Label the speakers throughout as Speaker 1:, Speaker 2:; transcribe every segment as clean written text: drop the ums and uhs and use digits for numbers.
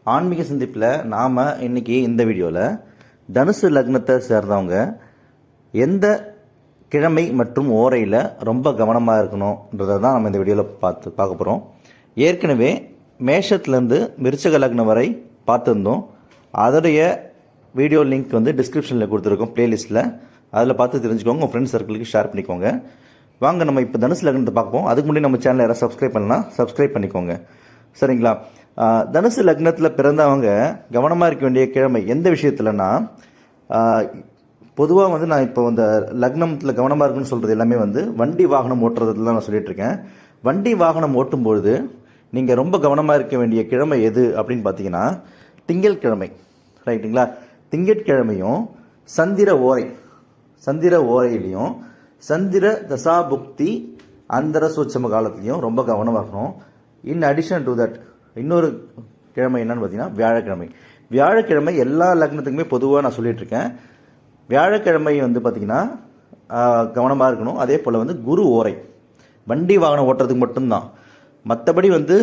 Speaker 1: ஆன்மீக சந்திப்பில் நாம் இன்றைக்கி இந்த வீடியோவில் தனுசு லக்னத்தை சேர்ந்தவங்க எந்த கிழமை மற்றும் ஓரையில் ரொம்ப கவனமாக இருக்கணுன்றதை தான் நம்ம இந்த வீடியோவில் பார்க்க போகிறோம். ஏற்கனவே மேஷத்துலேருந்து விருச்சக லக்னம் வரை பார்த்துருந்தோம். அதோடைய வீடியோ லிங்க் வந்து டிஸ்கிரிப்ஷனில் கொடுத்துருக்கோம் ப்ளேலிஸ்ட்டில். அதில் பார்த்து தெரிஞ்சுக்கோங்க, உங்கள் ஃப்ரெண்ட்ஸ் சர்க்கிளுக்கு ஷேர் பண்ணிக்கோங்க. வாங்க நம்ம இப்போ தனுசு லக்னத்தை பார்ப்போம். அதுக்கு முன்னாடி நம்ம சேனலை யாராவது சப்ஸ்கிரைப் பண்ணலாம், சப்ஸ்கிரைப் பண்ணிக்கோங்க. சரிங்களா? தனுசு லக்னத்தில் பிறந்தவங்க கவனமாக இருக்க வேண்டிய கிழமை எந்த விஷயத்துலனா, பொதுவாக வந்து நான் இப்போ இந்த லக்னத்தில் கவனமாக இருக்குன்னு சொல்கிறது எல்லாமே வந்து வண்டி வாகனம் ஓட்டுறதுல தான் நான் சொல்லிகிட்ருக்கேன். வண்டி வாகனம் ஓட்டும்பொழுது நீங்கள் ரொம்ப கவனமாக இருக்க வேண்டிய கிழமை எது அப்படின்னு பார்த்தீங்கன்னா திங்கள் கிழமை. ரைட்டுங்களா? திங்கட்கிழமையும் சந்திர ஓரையிலையும் சந்திர தசாபுக்தி அந்தர சூட்சம காலத்துலையும் ரொம்ப கவனமாக இருக்கணும். இன் அடிஷன் டு தட் இன்னொரு கிழமை என்னன்னு பார்த்தீங்கன்னா வியாழக்கிழமை எல்லா லக்னத்துக்குமே பொதுவாக நான் சொல்லிட்டு இருக்கேன். வியாழக்கிழமை வந்து பார்த்தீங்கன்னா கவனமாக இருக்கணும். அதே போல் வந்து குரு ஓரை வண்டி வாகனம் ஓட்டுறதுக்கு மட்டும்தான். மற்றபடி வந்து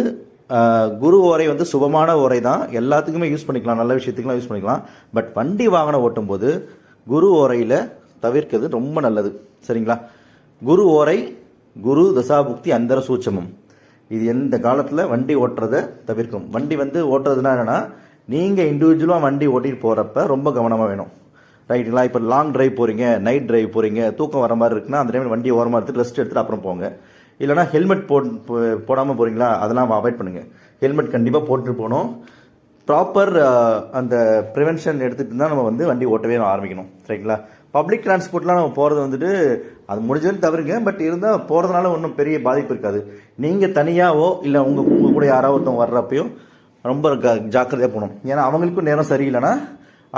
Speaker 1: குரு ஓரை வந்து சுபமான ஓரை தான், எல்லாத்துக்குமே யூஸ் பண்ணிக்கலாம், நல்ல விஷயத்துக்குலாம் யூஸ் பண்ணிக்கலாம். பட் வண்டி வாகனம் ஓட்டும்போது குரு ஓரையில் தவிர்க்கிறது ரொம்ப நல்லது. சரிங்களா? குரு ஓரை குரு தசாபுக்தி அந்தர சூட்சமம் இது எந்த காலத்தில் வண்டி ஓட்டுறதை தவிர்க்கும். வண்டி வந்து ஓட்டுறதுனா என்னென்னா, நீங்கள் இண்டிவிஜுவலாக வண்டி ஓட்டிட்டு போகிறப்ப ரொம்ப கவனமாக வேணும். ரைட்டுங்களா? இப்போ லாங் டிரைவ் போகிறீங்க, நைட் டிரைவ் போகிறீங்க, தூக்கம் வர மாதிரி இருக்குன்னா அந்த டைமில் வண்டி ஓரமாக எடுத்துட்டு ரெஸ்ட் எடுத்துகிட்டு அப்புறம் போங்க. இல்லைனா ஹெல்மெட் போடாமல் போகிறீங்களா, அதெல்லாம் அவாய்ட் பண்ணுங்கள். ஹெல்மெட் கண்டிப்பாக போட்டுட்டு போகணும். ப்ராப்பர் அந்த ப்ரிவென்ஷன் எடுத்துகிட்டு தான் நம்ம வந்து வண்டி ஓட்டவே ஆரம்பிக்கணும். ரைட்டுங்களா? பப்ளிக் டிரான்ஸ்போர்ட்லாம் நம்ம போகிறது வந்துட்டு அது முடிஞ்சதுன்னு தவிர்ங்க. பட் இருந்தால் போகிறதுனால ஒன்றும் பெரிய பாதிப்பு இருக்காது. நீங்கள் தனியாகவோ இல்லை உங்கள் கூட யாராவது ஒருத்தவங்க வர்றப்பையோ ரொம்ப ஜாக்கிரதையாக போகணும். ஏன்னா அவங்களுக்கும் நேரம் சரியில்லைன்னா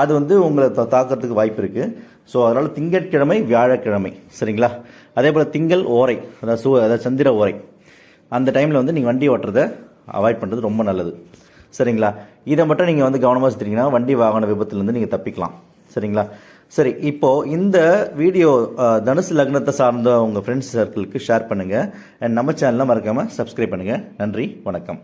Speaker 1: அது வந்து உங்களை தாக்கிறதுக்கு வாய்ப்பு இருக்குது. ஸோ அதனால் திங்கட்கிழமை வியாழக்கிழமை, சரிங்களா? அதே போல் திங்கள் ஓரை, அதாவது சந்திர ஓரை, அந்த டைமில் வந்து நீங்கள் வண்டி ஓட்டுறதை அவாய்ட் பண்ணுறது ரொம்ப நல்லது. சரிங்களா? இதை மட்டும் நீங்கள் வந்து கவனமாக செஞ்சீங்கன்னா வண்டி வாகன விபத்துலேருந்து நீங்கள் தப்பிக்கலாம். சரிங்களா? சரி, இப்போது இந்த வீடியோ தனுசு லக்னத்தை சார்ந்த உங்கள் ஃப்ரெண்ட்ஸ் சர்க்கிளுக்கு ஷேர் பண்ணுங்கள். அண்ட் நம்ம சேனலை மறக்காமல் சப்ஸ்கிரைப் பண்ணுங்கள். நன்றி, வணக்கம்.